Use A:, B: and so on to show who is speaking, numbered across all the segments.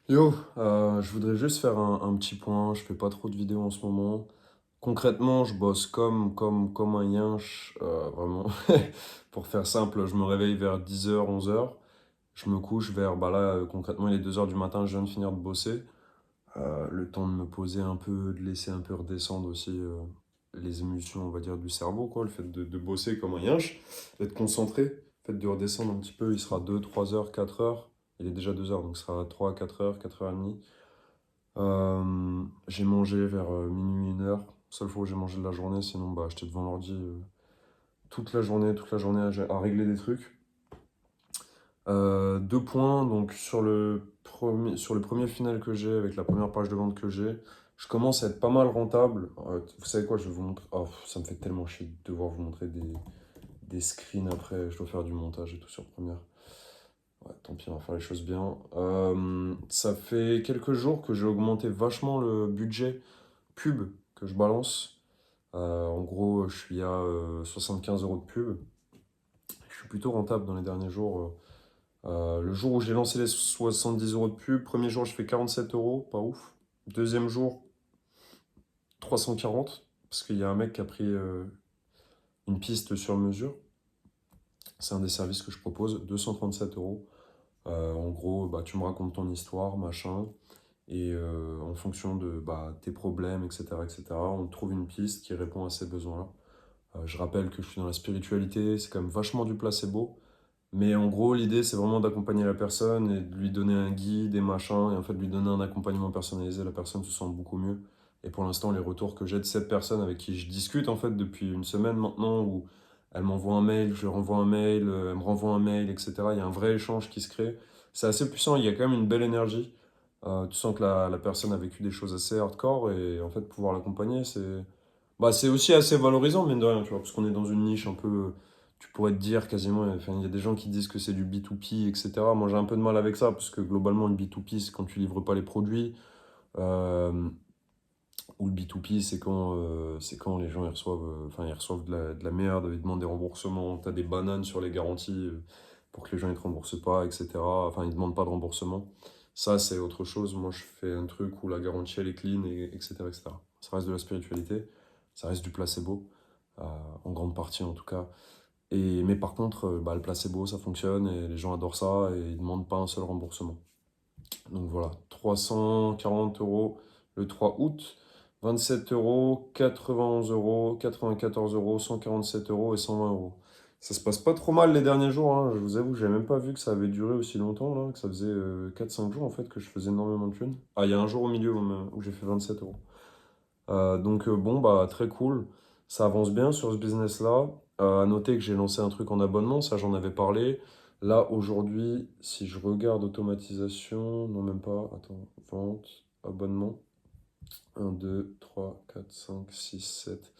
A: Yo, je voudrais juste faire un petit point. Je fais pas trop de vidéos en ce moment. Concrètement, je bosse comme un yinche, vraiment. Pour faire simple, je me réveille vers 10h, 11h. Je me couche vers, bah là, concrètement, il est 2h du matin, je viens de finir de bosser. Le temps de me poser un peu, de laisser un peu redescendre aussi les émotions, on va dire, du cerveau, quoi. Le fait de bosser comme un yinche, d'être concentré. Le fait de redescendre un petit peu, il sera 2 3 heures, 4 heures. Il est déjà 2h, donc ce sera 3 4 heures, 4h30. J'ai mangé vers minuit, 1h. Seule fois où j'ai mangé de la journée, sinon bah, j'étais devant l'ordi toute la journée à régler des trucs. Deux points, donc sur le premier final que j'ai, avec la première page de vente que j'ai, je commence à être pas mal rentable. Vous savez quoi, je vais vous montrer. Oh, ça me fait tellement chier de devoir vous montrer des screens après. Je dois faire du montage et tout sur première. Ouais, tant pis, on va faire les choses bien. Ça fait quelques jours que j'ai augmenté vachement le budget pub que je balance. En gros, je suis à 75 euros de pub. Je suis plutôt rentable dans les derniers jours. Le jour où j'ai lancé les 70 euros de pub, premier jour, je fais 47 euros, pas ouf. Deuxième jour, 340, parce qu'il y a un mec qui a pris une piste sur mesure. C'est un des services que je propose, 237 euros. En gros, bah, tu me racontes ton histoire, machin. Et en fonction de bah, tes problèmes, etc., on trouve une piste qui répond à ces besoins-là. Je rappelle que je suis dans la spiritualité, c'est quand même vachement du placebo. Mais en gros, l'idée, c'est vraiment d'accompagner la personne et de lui donner un guide et machin, et en fait, de lui donner un accompagnement personnalisé. La personne se sent beaucoup mieux. Et pour l'instant, les retours que j'ai de cette personne avec qui je discute, en fait, depuis une semaine maintenant, où elle m'envoie un mail, je lui renvoie un mail, elle me renvoie un mail, etc. Il y a un vrai échange qui se crée. C'est assez puissant, il y a quand même une belle énergie. Tu sens que la personne a vécu des choses assez hardcore, et en fait, pouvoir l'accompagner, c'est aussi assez valorisant, mine de rien, tu vois, parce qu'on est dans une niche un peu, tu pourrais te dire quasiment, enfin, il y a des gens qui disent que c'est du B2P, etc. Moi, j'ai un peu de mal avec ça, parce que globalement, le B2P, c'est quand tu livres pas les produits, euh, ou le B2P, c'est quand les gens ils reçoivent, enfin, ils reçoivent de la merde, ils demandent des remboursements, t'as des bananes sur les garanties pour que les gens ils te remboursent pas, etc. Enfin, ils demandent pas de remboursement. Ça, c'est autre chose. Moi, je fais un truc où la garantie, elle est clean, etc., etc. Ça reste de la spiritualité, ça reste du placebo, euh, en grande partie en tout cas. Mais par contre, bah, le placebo, ça fonctionne et les gens adorent ça et ils demandent pas un seul remboursement. Donc voilà, 340 euros le 3 août, 27 euros, 91 euros, 94 euros, 147 euros et 120 euros. Ça se passe pas trop mal les derniers jours, hein. Je vous avoue, j'ai même pas vu que ça avait duré aussi longtemps, là, que ça faisait 4-5 jours en fait que je faisais énormément de thunes. Ah, il y a un jour au milieu où j'ai fait 27 euros. Donc bon, bah très cool. Ça avance bien sur ce business-là. À noter que j'ai lancé un truc en abonnement, ça j'en avais parlé. Là, aujourd'hui, si je regarde automatisation, non même pas, attends, vente, abonnement, un 2 3 4 5 6 7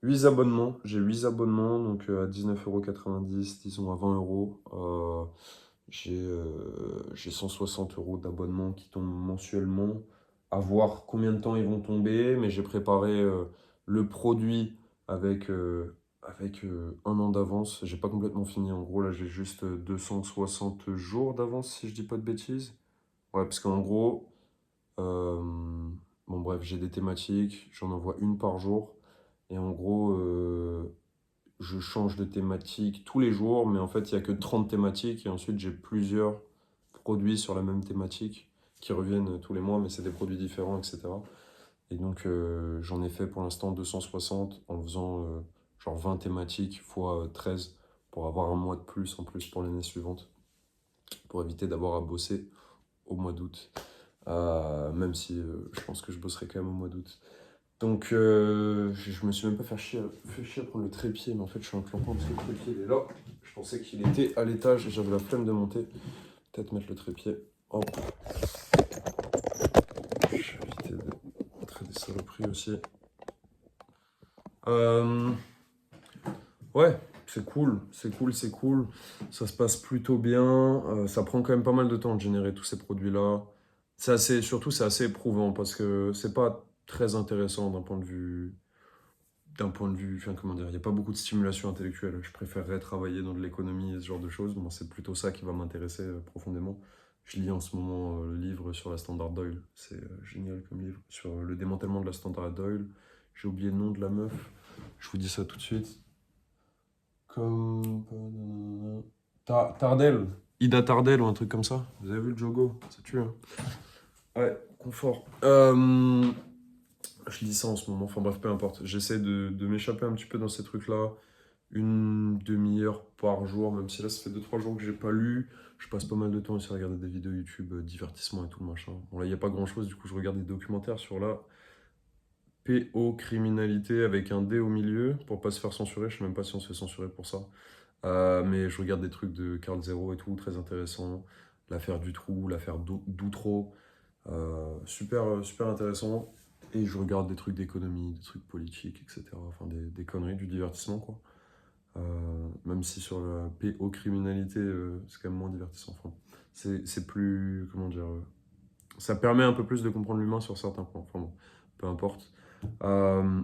A: 8 abonnements. J'ai 8 abonnements, donc à 19,90 €, disons à 20 euros. J'ai 160 euros d'abonnement qui tombent mensuellement. À voir combien de temps ils vont tomber, mais j'ai préparé le produit avec un an d'avance. J'ai pas complètement fini. En gros, là, j'ai juste 260 jours d'avance, si je dis pas de bêtises. Ouais, parce qu'en gros, euh, bon, bref, j'ai des thématiques, j'en envoie une par jour. Et en gros, je change de thématique tous les jours, mais en fait, il n'y a que 30 thématiques. Et ensuite, j'ai plusieurs produits sur la même thématique qui reviennent tous les mois, mais c'est des produits différents, etc. Et donc, j'en ai fait pour l'instant 260 en faisant genre 20 thématiques fois 13 pour avoir un mois de plus en plus pour l'année suivante, pour éviter d'avoir à bosser au mois d'août. Même si je pense que je bosserai quand même au mois d'août. Donc, je me suis même pas fait chier à prendre le trépied, mais en fait, je suis un clampin parce que le trépied il est là. Je pensais qu'il était à l'étage et j'avais la flemme de monter. Peut-être mettre le trépied. Hop, je vais éviter de traiter des saloperies aussi. Euh, ouais, c'est cool, c'est cool, c'est cool. Ça se passe plutôt bien. Ça prend quand même pas mal de temps de générer tous ces produits-là. Surtout, c'est assez éprouvant parce que c'est pas très intéressant d'un point de vue, enfin, comment dire, il n'y a pas beaucoup de stimulation intellectuelle. Je préférerais travailler dans de l'économie et ce genre de choses. Moi, c'est plutôt ça qui va m'intéresser profondément. Je lis en ce moment le livre sur la Standard Oil. C'est génial comme livre. Sur le démantèlement de la Standard Oil. J'ai oublié le nom de la meuf. Je vous dis ça tout de suite. Comme... Tardel. Ida Tardel ou un truc comme ça. Vous avez vu le Jogo? Ça tue, hein. Ouais, confort. Je lis ça en ce moment. Enfin bref, peu importe. J'essaie de m'échapper un petit peu dans ces trucs-là. Une demi-heure par jour, même si là ça fait 2-3 jours que j'ai pas lu. Je passe pas mal de temps aussi à regarder des vidéos YouTube, divertissement et tout le machin. Bon là il n'y a pas grand chose, du coup je regarde des documentaires sur la pédocriminalité avec un D au milieu pour pas se faire censurer. Je sais même pas si on se fait censurer pour ça. Mais je regarde des trucs de Carl Zero et tout, très intéressant. L'affaire Dutroux, l'affaire Doutreau, super intéressant. Et je regarde des trucs d'économie, des trucs politiques, etc. Enfin des conneries, du divertissement quoi. Même si sur la pédocriminalité, c'est quand même moins divertissant. Enfin, c'est plus, comment dire, ça permet un peu plus de comprendre l'humain sur certains points. Enfin bon, peu importe. Euh,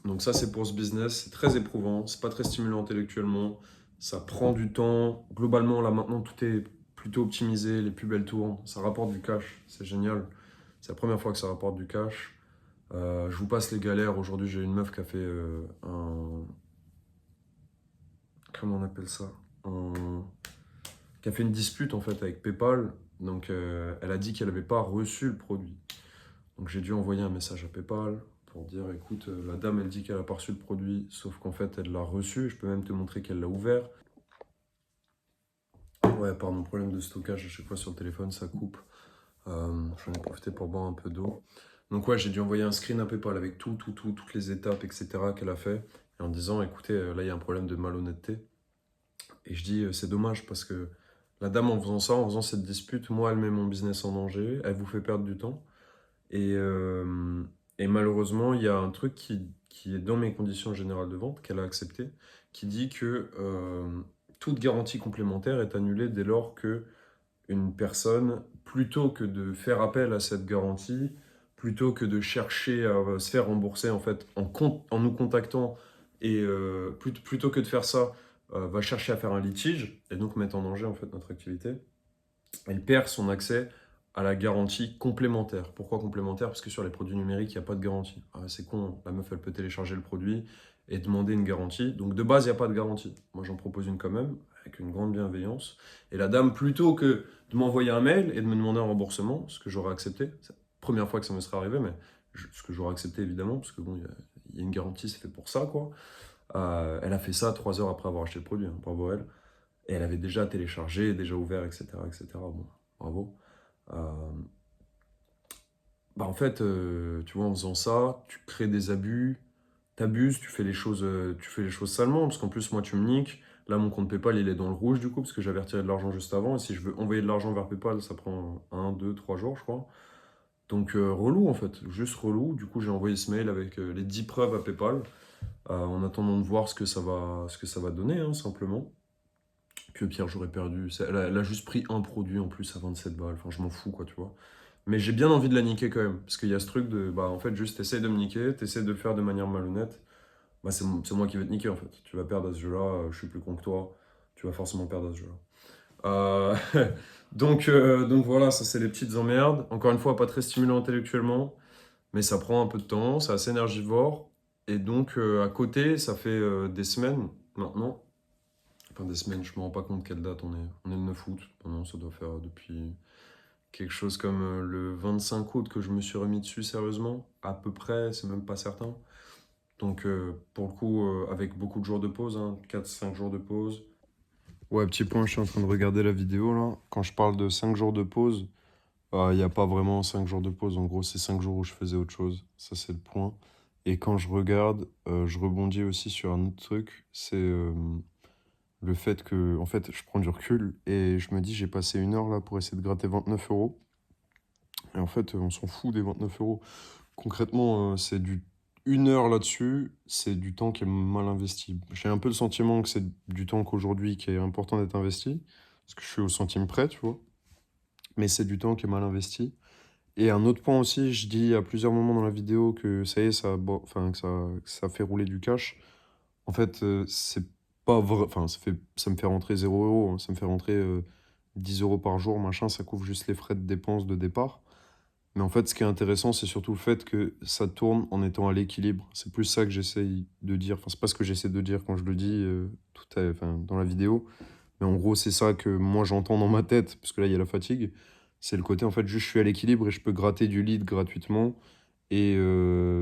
A: donc ça, c'est pour ce business. C'est très éprouvant. C'est pas très stimulant intellectuellement. Ça prend du temps. Globalement, là maintenant, tout est plutôt optimisé. Les plus belles tournent. Ça rapporte du cash. C'est génial. C'est la première fois que ça rapporte du cash. Je vous passe les galères. Aujourd'hui, j'ai une meuf qui a fait un... Comment on appelle ça? Qui a fait une dispute en fait avec PayPal. Donc elle a dit qu'elle n'avait pas reçu le produit. Donc j'ai dû envoyer un message à PayPal pour dire écoute, la dame elle dit qu'elle n'a pas reçu le produit, sauf qu'en fait elle l'a reçu. Je peux même te montrer qu'elle l'a ouvert. Ouais, pardon, problème de stockage à chaque fois sur le téléphone, ça coupe. J'en ai profité pour boire un peu d'eau. Donc ouais, j'ai dû envoyer un screen à PayPal avec toutes les étapes, etc. qu'elle a fait. Et en disant écoutez, là il y a un problème de malhonnêteté. Et je dis, c'est dommage parce que la dame, en faisant ça, en faisant cette dispute, moi, elle met mon business en danger, elle vous fait perdre du temps. Et, euh, et malheureusement, il y a un truc qui est dans mes conditions générales de vente, qu'elle a accepté, qui dit que toute garantie complémentaire est annulée dès lors que une personne, plutôt que de faire appel à cette garantie, plutôt que de chercher à se faire rembourser en fait en nous contactant et plutôt que de faire ça, va chercher à faire un litige et donc mettre en danger en fait notre activité, elle perd son accès à la garantie complémentaire. Pourquoi complémentaire? Parce que sur les produits numériques, il n'y a pas de garantie. Ah, c'est con, la meuf, elle peut télécharger le produit et demander une garantie. Donc de base, il n'y a pas de garantie. Moi, j'en propose une quand même, avec une grande bienveillance. Et la dame, plutôt que de m'envoyer un mail et de me demander un remboursement, ce que j'aurais accepté, c'est la première fois que ça me serait arrivé, mais ce que j'aurais accepté évidemment, parce que bon, il y a une garantie, c'est fait pour ça, quoi. Elle a fait ça 3 heures après avoir acheté le produit, hein, bravo elle. Et elle avait déjà téléchargé, déjà ouvert, etc. etc. Bon, bravo. Euh, Bah en fait, tu vois, en faisant ça, tu crées des abus, t'abuses, tu fais les choses salement, parce qu'en plus, moi, tu me niques. Là, mon compte PayPal, il est dans le rouge, du coup, parce que j'avais retiré de l'argent juste avant. Et si je veux envoyer de l'argent vers PayPal, ça prend 1, 2, 3 jours, je crois. Donc, relou, en fait, juste relou. Du coup, j'ai envoyé ce mail avec les 10 preuves à PayPal, en attendant de voir ce que ça va donner, hein, simplement. Puis au pire, j'aurais perdu. Elle a juste pris un produit en plus à 27 balles. Enfin, je m'en fous, quoi, tu vois. Mais j'ai bien envie de la niquer quand même. Parce qu'il y a ce truc de, bah, en fait, juste t'essayes de me niquer, t'essayes de le faire de manière malhonnête. Bah, c'est moi qui vais te niquer, en fait. Tu vas perdre à ce jeu-là, je suis plus con que toi. Tu vas forcément perdre à ce jeu-là. Donc voilà, ça, c'est les petites emmerdes. Encore une fois, pas très stimulant intellectuellement, mais ça prend un peu de temps, c'est assez énergivore. Et donc, à côté, ça fait des semaines maintenant. Enfin, des semaines, je me rends pas compte quelle date on est. On est le 9 août. Non, ça doit faire depuis quelque chose comme le 25 août que je me suis remis dessus sérieusement. À peu près, c'est même pas certain. Donc, pour le coup, avec beaucoup de jours de pause, hein, 4-5 jours de pause. Ouais, petit point, je suis en train de regarder la vidéo là. Quand je parle de 5 jours de pause, il n'y a pas vraiment 5 jours de pause. En gros, c'est 5 jours où je faisais autre chose. Ça, c'est le point. Et quand je regarde, je rebondis aussi sur un autre truc. C'est le fait que, en fait, je prends du recul et je me dis, j'ai passé 1 heure là pour essayer de gratter 29 euros. Et en fait, on s'en fout des 29 euros. Concrètement, c'est du 1 heure là-dessus, c'est du temps qui est mal investi. J'ai un peu le sentiment que c'est du temps qu'aujourd'hui qui est important d'être investi, parce que je suis au centime près, tu vois. Mais c'est du temps qui est mal investi. Et un autre point aussi, je dis à plusieurs moments dans la vidéo que ça y est, bon, enfin, que ça fait rouler du cash. En fait, c'est pas vrai. Enfin, ça me fait rentrer 0 euros, hein. Ça me fait rentrer 10 euros par jour, machin, ça couvre juste les frais de dépenses de départ. Mais en fait, ce qui est intéressant, c'est surtout le fait que ça tourne en étant à l'équilibre. C'est plus ça que j'essaye de dire. Enfin, c'est pas ce que j'essaie de dire quand je le dis enfin, dans la vidéo. Mais en gros, c'est ça que moi j'entends dans ma tête, parce que là, il y a la fatigue. C'est le côté, en fait, juste je suis à l'équilibre et je peux gratter du lead gratuitement et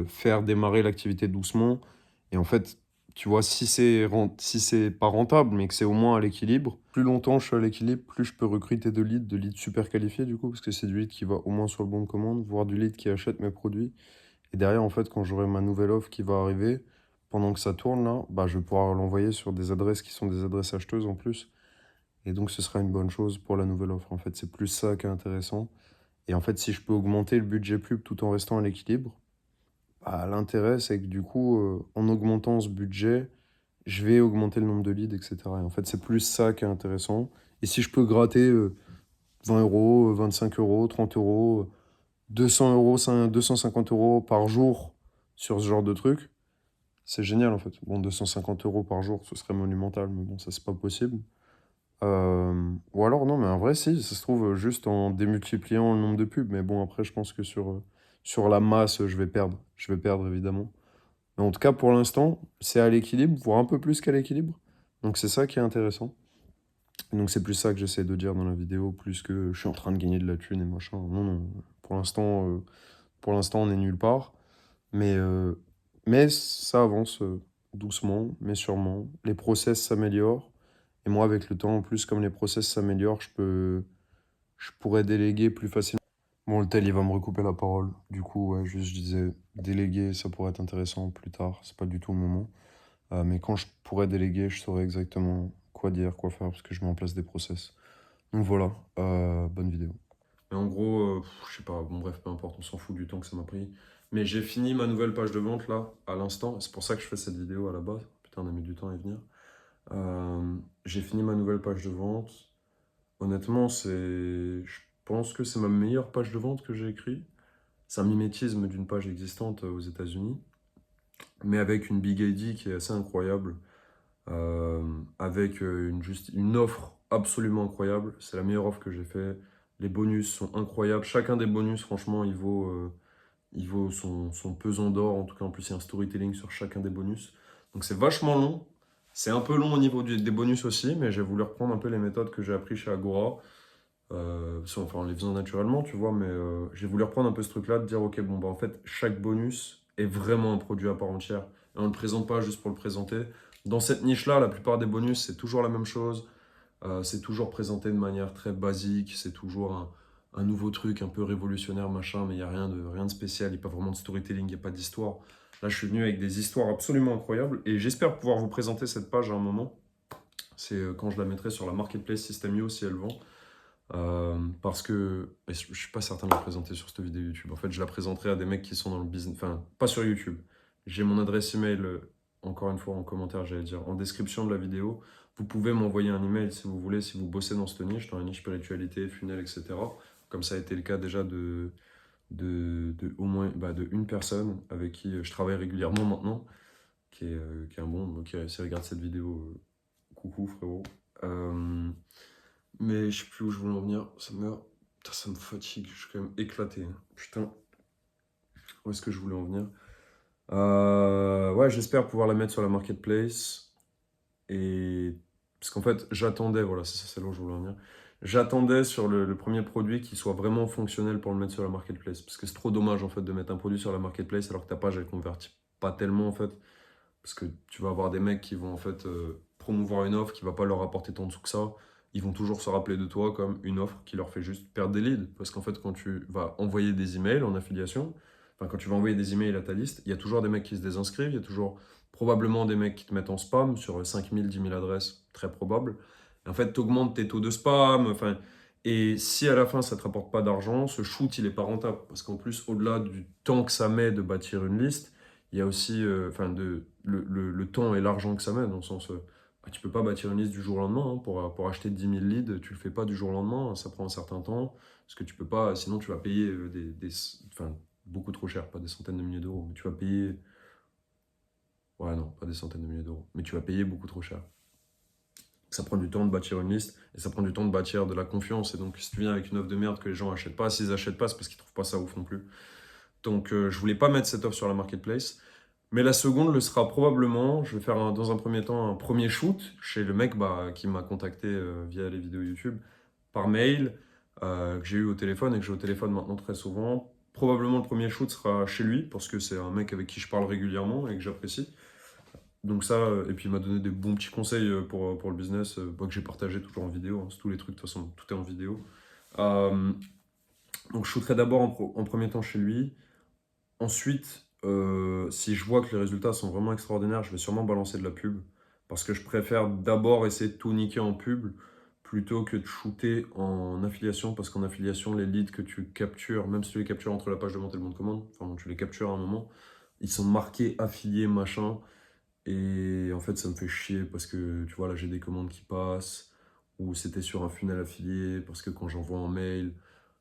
A: faire démarrer l'activité doucement. Et en fait, tu vois, si c'est pas rentable, mais que c'est au moins à l'équilibre, plus longtemps je suis à l'équilibre, plus je peux recruter de leads super qualifiés du coup, parce que c'est du lead qui va au moins sur le bon de commande, voire du lead qui achète mes produits. Et derrière, en fait, quand j'aurai ma nouvelle offre qui va arriver, pendant que ça tourne là, bah, je vais pouvoir l'envoyer sur des adresses qui sont des adresses acheteuses en plus. Et donc, ce sera une bonne chose pour la nouvelle offre. En fait, c'est plus ça qui est intéressant. Et en fait, si je peux augmenter le budget pub tout en restant à l'équilibre, bah, l'intérêt, c'est que du coup, en augmentant ce budget, je vais augmenter le nombre de leads, etc. Et en fait, c'est plus ça qui est intéressant. Et si je peux gratter 20 euros, 25 euros, 30 euros, 200 euros, 250 euros par jour sur ce genre de truc, c'est génial en fait. Bon, 250 euros par jour, ce serait monumental, mais bon, ça, c'est pas possible. Ou alors, non, mais en vrai, si, ça se trouve juste en démultipliant le nombre de pubs. Mais bon, après, je pense que sur la masse, je vais perdre. Je vais perdre, évidemment. Mais en tout cas, pour l'instant, c'est à l'équilibre, voire un peu plus qu'à l'équilibre. Donc, c'est ça qui est intéressant. Et donc, c'est plus ça que j'essaie de dire dans la vidéo, plus que je suis en train de gagner de la thune et machin. Non, non. Pour l'instant, on est nulle part. Mais, euh, mais ça avance doucement, mais sûrement. Les process s'améliorent. Et moi, avec le temps, en plus, comme les process s'améliorent, je pourrais déléguer plus facilement. Bon, le tel, il va me recouper la parole. Du coup, ouais, juste, je disais, déléguer, ça pourrait être intéressant plus tard. C'est pas du tout le moment. Mais quand je pourrais déléguer, je saurais exactement quoi dire, quoi faire, parce que je mets en place des process. Donc voilà, bonne vidéo. Mais en gros, je sais pas, bon bref, peu importe, on s'en fout du temps que ça m'a pris. Mais j'ai fini ma nouvelle page de vente là, à l'instant. C'est pour ça que je fais cette vidéo à la base. Putain, on a mis du temps à y venir. J'ai fini ma nouvelle page de vente. Honnêtement, je pense que c'est ma meilleure page de vente que j'ai écrite. C'est un mimétisme d'une page existante aux États-Unis, mais avec une big ID qui est assez incroyable, avec une offre absolument incroyable. C'est la meilleure offre que j'ai fait. Les bonus sont incroyables. Chacun des bonus, franchement, il vaut son pesant d'or. En tout cas, en plus, il y a un storytelling sur chacun des bonus. Donc, c'est vachement long. C'est un peu long au niveau des bonus aussi, mais j'ai voulu reprendre un peu les méthodes que j'ai appris chez Agora. Enfin, en les faisant naturellement, tu vois, mais j'ai voulu reprendre un peu ce truc-là, de dire, ok, bon, bah en fait, chaque bonus est vraiment un produit à part entière. Et on ne le présente pas juste pour le présenter. Dans cette niche-là, la plupart des bonus, c'est toujours la même chose. C'est toujours présenté de manière très basique. C'est toujours un nouveau truc un peu révolutionnaire, machin, mais il n'y a rien de spécial. Il n'y a pas vraiment de storytelling, il n'y a pas d'histoire. Là, je suis venu avec des histoires absolument incroyables et j'espère pouvoir vous présenter cette page à un moment. C'est quand je la mettrai sur la marketplace System.io si elle vend. Parce que je suis pas certain de la présenter sur cette vidéo YouTube. En fait, je la présenterai à des mecs qui sont dans le business. Enfin, pas sur YouTube. J'ai mon adresse email, encore une fois en commentaire, j'allais dire, en description de la vidéo. Vous pouvez m'envoyer un email si vous voulez, si vous bossez dans cette niche, dans la niche spiritualité, funnel, etc. Comme ça a été le cas déjà de au moins de une personne avec qui je travaille régulièrement maintenant, qui est un bon, qui regarde cette vidéo. Coucou frérot. Euh, mais je sais plus où je voulais en venir. Putain, ça me fatigue. Je suis quand même éclaté, hein. Putain, où est-ce que je voulais en venir? Ouais, j'espère pouvoir la mettre sur la marketplace. Et parce qu'en fait, j'attendais, voilà, c'est là où je voulais en venir. J'attendais sur le premier produit qui soit vraiment fonctionnel pour le mettre sur la marketplace. Parce que c'est trop dommage en fait de mettre un produit sur la marketplace alors que ta page elle convertit pas tellement en fait. Parce que tu vas avoir des mecs qui vont en fait promouvoir une offre qui va pas leur apporter tant de sous que ça. Ils vont toujours se rappeler de toi comme une offre qui leur fait juste perdre des leads. Parce qu'en fait, quand tu vas envoyer des emails en affiliation, enfin quand tu vas envoyer des emails à ta liste, il y a toujours des mecs qui se désinscrivent, il y a toujours probablement des mecs qui te mettent en spam sur 5000, 10 000 adresses, très probable. Et en fait, tu augmentes tes taux de spam. Enfin, et si à la fin ça ne te rapporte pas d'argent, ce shoot il est pas rentable. Parce qu'en plus, au-delà du temps que ça met de bâtir une liste, il y a aussi le temps et l'argent que ça met, dans le sens, tu peux pas bâtir une liste du jour au lendemain, hein, pour acheter 10 000 leads, tu le fais pas du jour au lendemain, ça prend un certain temps, parce que tu peux pas, sinon tu vas payer enfin, beaucoup trop cher, pas des centaines de milliers d'euros, mais tu vas payer, ouais non, pas des centaines de milliers d'euros, mais tu vas payer beaucoup trop cher. Ça prend du temps de bâtir une liste et ça prend du temps de bâtir de la confiance. Et donc, si tu viens avec une offre de merde que les gens n'achètent pas, s'ils n'achètent pas, c'est parce qu'ils ne trouvent pas ça ouf non plus. Donc, je voulais pas mettre cette offre sur la marketplace. Mais la seconde le sera probablement. Je vais faire dans un premier temps un premier shoot chez le mec qui m'a contacté via les vidéos YouTube par mail, que j'ai eu au téléphone et que j'ai au téléphone maintenant très souvent. Probablement le premier shoot sera chez lui parce que c'est un mec avec qui je parle régulièrement et que j'apprécie. Donc ça, et puis il m'a donné des bons petits conseils pour le business, que j'ai partagé toujours en vidéo, hein. C'est tous les trucs, de toute façon, tout est en vidéo. Euh, donc je shooterai d'abord en premier temps chez lui. Ensuite, si je vois que les résultats sont vraiment extraordinaires, je vais sûrement balancer de la pub. Parce que je préfère d'abord essayer de tout niquer en pub plutôt que de shooter en affiliation. Parce qu'en affiliation, les leads que tu captures, même si tu les captures entre la page de vente et le bon de commande, enfin bon, tu les captures à un moment, ils sont marqués affiliés, machin. Et en fait, ça me fait chier parce que tu vois, là, j'ai des commandes qui passent, ou c'était sur un funnel affilié, parce que quand j'envoie un mail,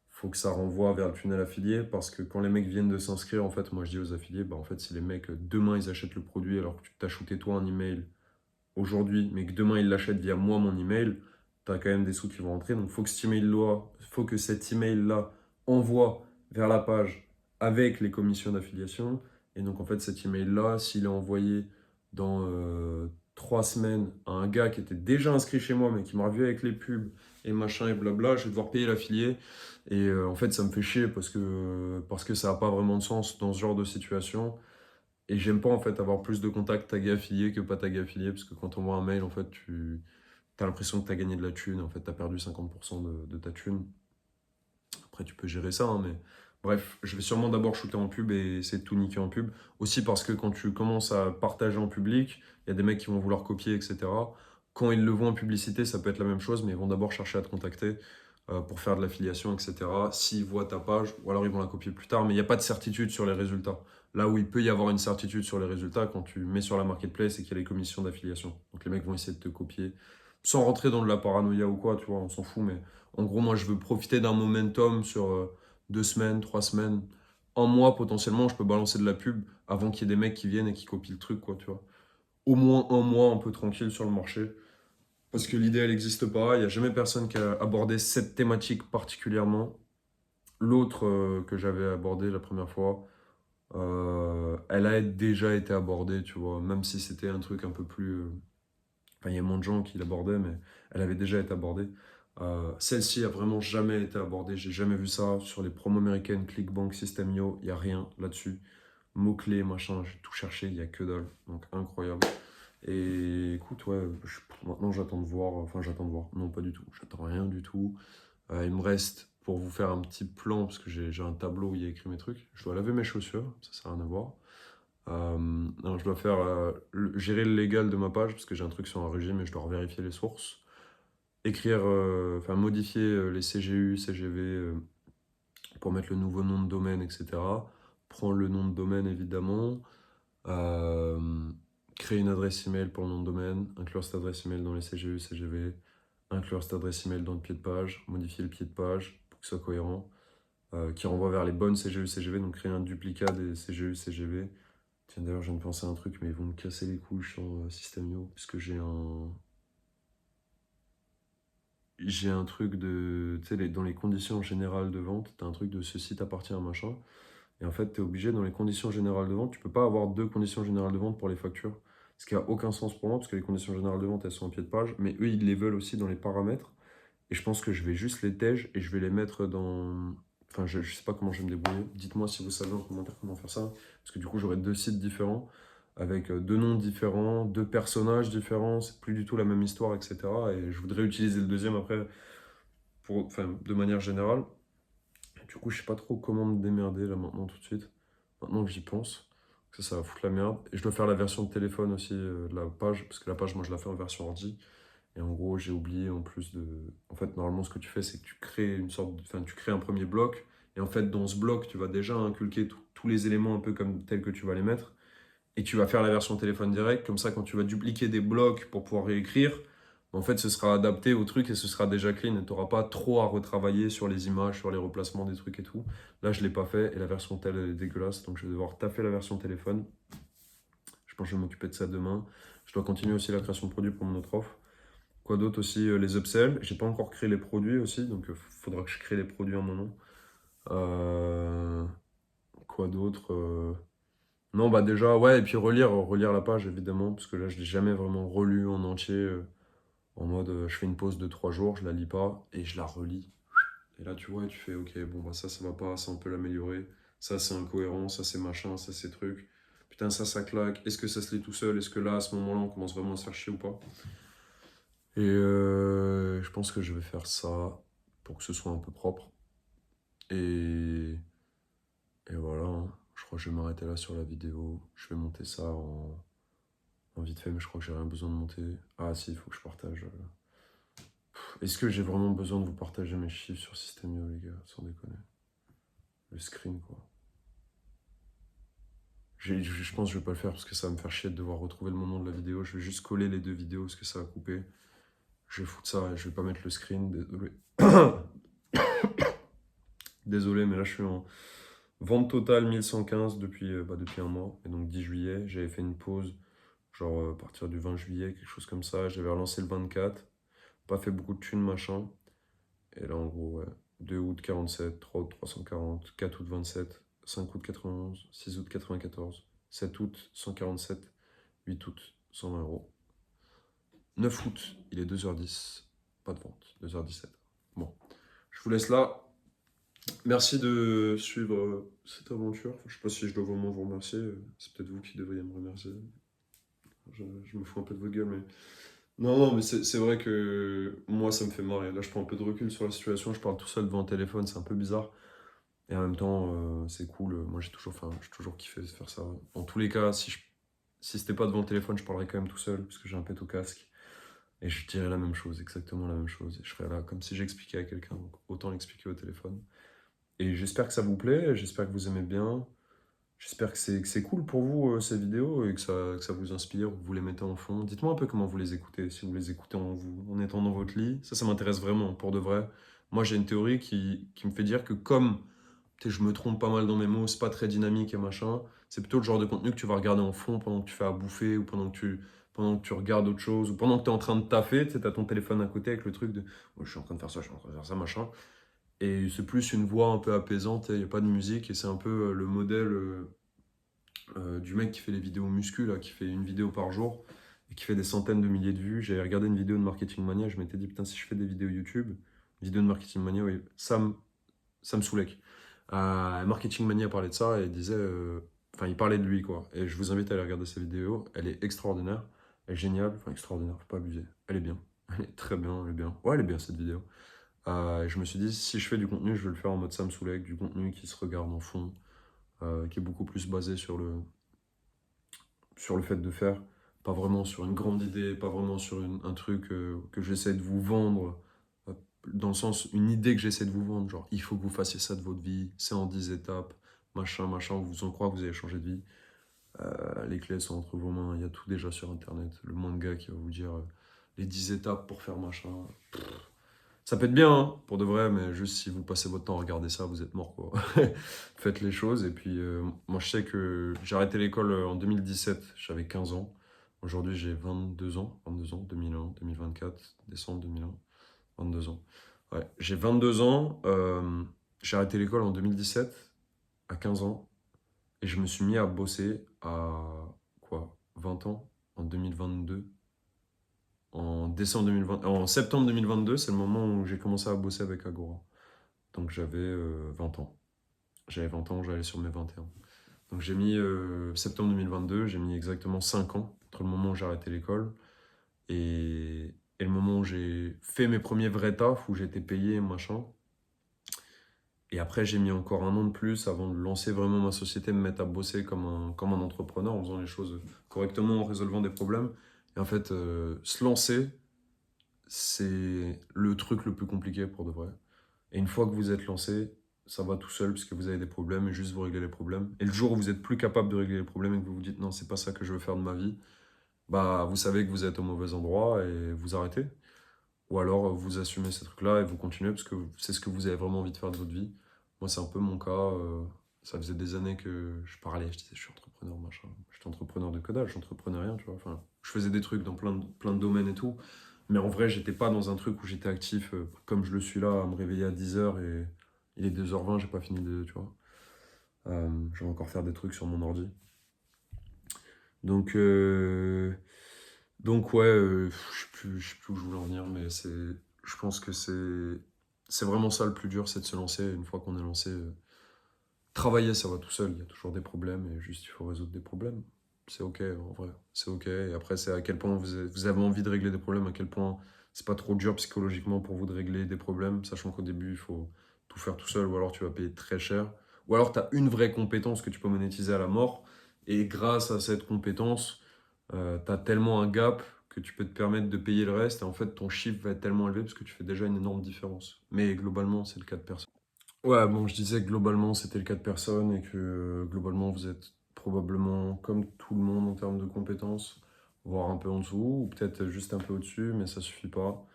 A: faut que ça renvoie vers le funnel affilié, parce que quand les mecs viennent de s'inscrire, en fait, moi je dis aux affiliés, en fait, si les mecs, demain, ils achètent le produit alors que tu t'as shooté toi un email aujourd'hui, mais que demain, ils l'achètent via moi, mon email, t'as quand même des sous qui vont rentrer. Donc, faut que cet email-là envoie vers la page avec les commissions d'affiliation. Et donc, en fait, cet email-là, s'il est envoyé dans 3 semaines à un gars qui était déjà inscrit chez moi, mais qui m'a revu avec les pubs et machin et blabla, je vais devoir payer l'affilié. Et en fait, ça me fait chier parce que ça n'a pas vraiment de sens dans ce genre de situation. Et j'aime pas en fait avoir plus de contacts tagués affiliés que pas tagués affiliés, parce que quand on voit un mail, en fait, tu as l'impression que tu as gagné de la thune, et en fait, tu as perdu 50% de ta thune. Après, tu peux gérer ça, hein, mais bref, je vais sûrement d'abord shooter en pub et essayer de tout niquer en pub. Aussi parce que quand tu commences à partager en public, il y a des mecs qui vont vouloir copier, etc. Quand ils le voient en publicité, ça peut être la même chose, mais ils vont d'abord chercher à te contacter pour faire de l'affiliation, etc. S'ils voient ta page, ou alors ils vont la copier plus tard, mais il n'y a pas de certitude sur les résultats. Là où il peut y avoir une certitude sur les résultats, quand tu mets sur la marketplace et qu'il y a les commissions d'affiliation. Donc les mecs vont essayer de te copier, sans rentrer dans de la paranoïa ou quoi, tu vois, on s'en fout, mais en gros, moi, je veux profiter d'un momentum sur 2 semaines, 3 semaines, un mois potentiellement. Je peux balancer de la pub avant qu'il y ait des mecs qui viennent et qui copient le truc, quoi, tu vois. Au moins un mois un peu tranquille sur le marché. Parce que l'idée, elle n'existe pas. Il n'y a jamais personne qui a abordé cette thématique particulièrement. L'autre que j'avais abordé la première fois, elle a déjà été abordée, tu vois. Même si c'était un truc un peu plus. Enfin, il y a moins de gens qui l'abordaient, mais elle avait déjà été abordée. Celle-ci a vraiment jamais été abordée. J'ai jamais vu ça sur les promos américaines, ClickBank, System.io. Il n'y a rien là-dessus. Mots-clés, machin, j'ai tout cherché, il n'y a que dalle. Donc incroyable. Et écoute, ouais, maintenant j'attends de voir. Enfin, j'attends de voir. Non, pas du tout. J'attends rien du tout. Il me reste pour vous faire un petit plan, parce que j'ai un tableau où il y a écrit mes trucs. Je dois laver mes chaussures, ça n'a rien à voir. Non, je dois faire gérer le légal de ma page parce que j'ai un truc sur un régime et je dois revérifier les sources. Écrire, enfin modifier les CGU, CGV pour mettre le nouveau nom de domaine, etc. Prendre le nom de domaine évidemment. Euh, Créer une adresse email pour le nom de domaine. Inclure cette adresse email dans les CGU, CGV. Inclure cette adresse email dans le pied de page. Modifier le pied de page pour que ce soit cohérent. Qui renvoie vers les bonnes CGU, CGV. Donc créer un duplicat des CGU, CGV. Tiens, d'ailleurs, je viens de penser à un truc, mais ils vont me casser les couilles sur System.io, puisque j'ai un truc de... Tu sais, dans les conditions générales de vente, tu as un truc de ce site appartient à machin, et en fait, tu es obligé, dans les conditions générales de vente, tu peux pas avoir deux conditions générales de vente pour les factures, ce qui a aucun sens pour moi, parce que les conditions générales de vente, elles sont en pied de page, mais eux, ils les veulent aussi dans les paramètres, et je pense que je vais juste les tège, et je vais les mettre dans... Enfin, je sais pas comment je vais me débrouiller. Dites-moi si vous savez en commentaire comment faire ça, parce que du coup, j'aurai deux sites différents, avec deux noms différents, deux personnages différents, c'est plus du tout la même histoire, etc. Et je voudrais utiliser le deuxième après, enfin, de manière générale. Du coup, je sais pas trop comment me démerder là maintenant tout de suite, maintenant que j'y pense. Ça va foutre la merde. Et je dois faire la version de téléphone aussi de la page, parce que la page, moi, je la fais en version ordi. Et en gros, j'ai oublié en plus de... En fait, normalement, ce que tu fais, c'est que tu crées une sorte de... Enfin, tu crées un premier bloc. Et en fait, dans ce bloc, tu vas déjà inculquer tous les éléments un peu comme tels que tu vas les mettre. Et tu vas faire la version téléphone direct. Comme ça, quand tu vas dupliquer des blocs pour pouvoir réécrire, en fait, ce sera adapté au truc et ce sera déjà clean. Et tu n'auras pas trop à retravailler sur les images, sur les replacements des trucs et tout. Là, je ne l'ai pas fait et la version telle, elle est dégueulasse. Donc, je vais devoir taffer la version téléphone. Je pense que je vais m'occuper de ça demain. Je dois continuer aussi la création de produits pour mon autre offre. Quoi d'autre aussi? Les upsells. J'ai pas encore créé les produits aussi, donc faudra que je crée les produits en mon nom. Euh, Quoi d'autre? Non, bah déjà, ouais, et puis relire la page évidemment, parce que là je l'ai jamais vraiment relu en entier, en mode je fais une pause de 3 jours, je la lis pas, et je la relis. Et là tu vois, et tu fais ok, bon bah ça va pas, ça on peut l'améliorer, ça c'est incohérent, ça c'est machin, ça c'est truc. Putain, ça claque, est-ce que ça se lit tout seul? Est-ce que là, à ce moment-là, on commence vraiment à se faire chier ou pas? Et je pense que je vais faire ça pour que ce soit un peu propre. Et, et voilà, hein. Je crois que je vais m'arrêter là sur la vidéo. Je vais monter ça en vite fait, mais je crois que j'ai rien besoin de monter. Ah si, il faut que je partage. Est-ce que j'ai vraiment besoin de vous partager mes chiffres sur System.io, les gars? Sans déconner. Le screen, quoi. Je pense que je vais pas le faire parce que ça va me faire chier de devoir retrouver le moment de la vidéo. Je vais juste coller les deux vidéos parce que ça a coupé. Je vais foutre ça et je vais pas mettre le screen, désolé. Désolé, mais là je suis en vente totale 1115 depuis un mois. Et donc 10 juillet, j'avais fait une pause, genre à partir du 20 juillet, quelque chose comme ça. J'avais relancé le 24, pas fait beaucoup de thunes, machin. Et là en gros, ouais, 2 août 47, 3 août 340, 4 août 27, 5 août 91, 6 août 94, 7 août 147, 8 août 120 euros. 9 août, il est 2h10, pas de vente, 2h17. Bon, je vous laisse là. Merci de suivre cette aventure. Enfin, je sais pas si je dois vraiment vous remercier. C'est peut-être vous qui devriez me remercier. Je me fous un peu de votre gueule, mais... Non, non, mais c'est vrai que moi, ça me fait marrer. Là, je prends un peu de recul sur la situation. Je parle tout seul devant un téléphone, c'est un peu bizarre. Et en même temps, c'est cool. Moi, j'ai toujours kiffé de faire ça. En tous les cas, si c'était pas devant le téléphone, je parlerais quand même tout seul, parce que j'ai un pet au casque. Et je dirais la même chose, exactement la même chose. Et je serais là comme si j'expliquais à quelqu'un. Donc, autant l'expliquer au téléphone. Et j'espère que ça vous plaît, j'espère que vous aimez bien. J'espère que c'est cool pour vous ces vidéos et que ça vous inspire, que vous les mettez en fond. Dites-moi un peu comment vous les écoutez, si vous les écoutez en étant dans votre lit. Ça m'intéresse vraiment, pour de vrai. Moi, j'ai une théorie qui me fait dire que comme je me trompe pas mal dans mes mots, c'est pas très dynamique et machin, c'est plutôt le genre de contenu que tu vas regarder en fond pendant que tu fais à bouffer ou pendant que tu regardes autre chose ou pendant que tu es en train de taffer, tu sais, t'as ton téléphone à côté avec le truc de oh, je suis en train de faire ça, je suis en train de faire ça, machin. Et c'est plus une voix un peu apaisante, il n'y a pas de musique, et c'est un peu le modèle du mec qui fait les vidéos muscu, là, qui fait une vidéo par jour, et qui fait des centaines de milliers de vues. J'avais regardé une vidéo de Marketing Mania, je m'étais dit, putain, si je fais des vidéos YouTube, vidéo de Marketing Mania, oui, ça me soulèque. Marketing Mania parlait de ça, et il disait, enfin, il parlait de lui, quoi. Et je vous invite à aller regarder sa vidéo, elle est extraordinaire, elle est géniale, enfin, extraordinaire, faut pas abuser. Elle est bien, elle est très bien, elle est bien. Ouais, elle est bien, cette vidéo. Et je me suis dit, si je fais du contenu, je vais le faire en mode Sam Soulek, du contenu qui se regarde en fond, qui est beaucoup plus basé sur le fait de faire, pas vraiment sur une grande idée, pas vraiment sur un truc que j'essaie de vous vendre, euh, dans le sens, une idée que j'essaie de vous vendre, genre, il faut que vous fassiez ça de votre vie, c'est en 10 étapes, machin, machin, vous en croyez que vous allez changer de vie. Les clés sont entre vos mains, il y a tout déjà sur Internet, le manga qui va vous dire les 10 étapes pour faire machin. Ça peut être bien, hein, pour de vrai, mais juste si vous passez votre temps à regarder ça, vous êtes mort, quoi. Faites les choses. Et puis, moi, je sais que j'ai arrêté l'école en 2017, j'avais 15 ans. Aujourd'hui, j'ai 22 ans, 2001, 2024, décembre 2001, 22 ans. Ouais, j'ai 22 ans, j'ai arrêté l'école en 2017, à 15 ans, et je me suis mis à bosser à, quoi, 20 ans, en 2022. En septembre 2022, c'est le moment où j'ai commencé à bosser avec Agora. Donc j'avais 20 ans. J'avais 20 ans, j'allais sur mes 21. Donc j'ai mis septembre 2022, j'ai mis exactement 5 ans entre le moment où j'ai arrêté l'école et le moment où j'ai fait mes premiers vrais tafs, où j'ai été payé, machin. Et après, j'ai mis encore un an de plus avant de lancer vraiment ma société, me mettre à bosser comme un entrepreneur en faisant les choses correctement, en résolvant des problèmes. Et en fait, se lancer, c'est le truc le plus compliqué pour de vrai. Et une fois que vous êtes lancé, ça va tout seul puisque vous avez des problèmes et juste vous réglez les problèmes. Et le jour où vous êtes plus capable de régler les problèmes et que vous vous dites non, c'est pas ça que je veux faire de ma vie, bah vous savez que vous êtes au mauvais endroit et vous arrêtez. Ou alors vous assumez ces trucs-là et vous continuez parce que c'est ce que vous avez vraiment envie de faire de votre vie. Moi, c'est un peu mon cas. Ça faisait des années que je parlais, je disais je suis entrepreneur, machin. J'étais entrepreneur de codage, j'entreprenais rien, tu vois. Enfin, je faisais des trucs dans plein de domaines et tout. Mais en vrai, j'étais pas dans un truc où j'étais actif comme je le suis là, à me réveiller à 10h et il est 2h20, j'ai pas fini de, tu vois. Je vais encore faire des trucs sur mon ordi. Donc, donc ouais, je sais plus où je voulais en venir, mais je pense que c'est vraiment ça le plus dur, c'est de se lancer. Une fois qu'on est lancé, travailler, ça va tout seul. Il y a toujours des problèmes et juste il faut résoudre des problèmes. C'est ok, en vrai, c'est ok. Et après, c'est à quel point vous avez envie de régler des problèmes, à quel point c'est pas trop dur psychologiquement pour vous de régler des problèmes, sachant qu'au début, il faut tout faire tout seul, ou alors tu vas payer très cher. Ou alors tu as une vraie compétence que tu peux monétiser à la mort, et grâce à cette compétence, tu as tellement un gap que tu peux te permettre de payer le reste, et en fait, ton chiffre va être tellement élevé parce que tu fais déjà une énorme différence. Mais globalement, c'est le cas de personne. Ouais, bon, je disais que globalement, c'était le cas de personne et que globalement, vous êtes probablement comme tout le monde en termes de compétences, voire un peu en dessous, ou peut-être juste un peu au-dessus, mais ça suffit pas.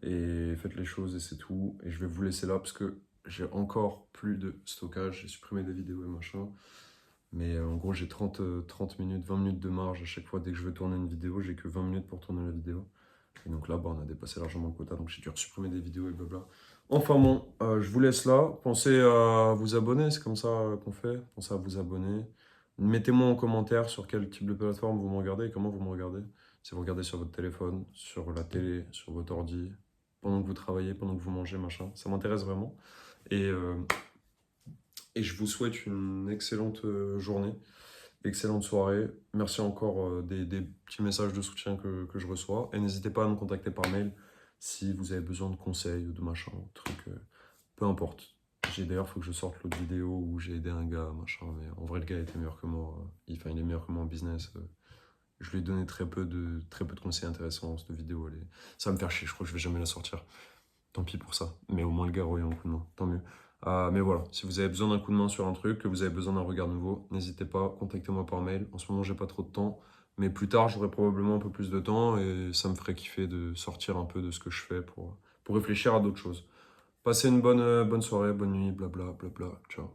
A: Et faites les choses et c'est tout. Et je vais vous laisser là parce que j'ai encore plus de stockage. J'ai supprimé des vidéos et machin. Mais en gros, j'ai 30 minutes, 20 minutes de marge à chaque fois. Dès que je veux tourner une vidéo, j'ai que 20 minutes pour tourner la vidéo. Et donc là, bah, on a dépassé largement le quota, donc j'ai dû supprimer des vidéos et blabla. Enfin bon, je vous laisse là. Pensez à vous abonner, c'est comme ça qu'on fait. Pensez à vous abonner. Mettez-moi en commentaire sur quel type de plateforme vous me regardez et comment vous me regardez. Si vous regardez sur votre téléphone, sur la télé, sur votre ordi, pendant que vous travaillez, pendant que vous mangez, machin. Ça m'intéresse vraiment. Et, euh, et je vous souhaite une excellente journée. Excellente soirée. Merci encore des petits messages de soutien que je reçois. Et n'hésitez pas à me contacter par mail si vous avez besoin de conseils ou de machin, truc, peu importe. D'ailleurs, il faut que je sorte l'autre vidéo où j'ai aidé un gars, machin, mais en vrai, le gars était meilleur que moi. Il est meilleur que moi en business. Je lui ai donné très peu de conseils intéressants. Cette vidéo, ça va me faire chier, je crois que je vais jamais la sortir. Tant pis pour ça. Mais au moins, le gars aurait eu un coup de main. Tant mieux. Mais voilà, si vous avez besoin d'un coup de main sur un truc, que vous avez besoin d'un regard nouveau, n'hésitez pas, contactez-moi par mail. En ce moment, j'ai pas trop de temps. Mais plus tard, j'aurai probablement un peu plus de temps et ça me ferait kiffer de sortir un peu de ce que je fais pour réfléchir à d'autres choses. Passez une bonne soirée, bonne nuit, blabla, blabla. Ciao.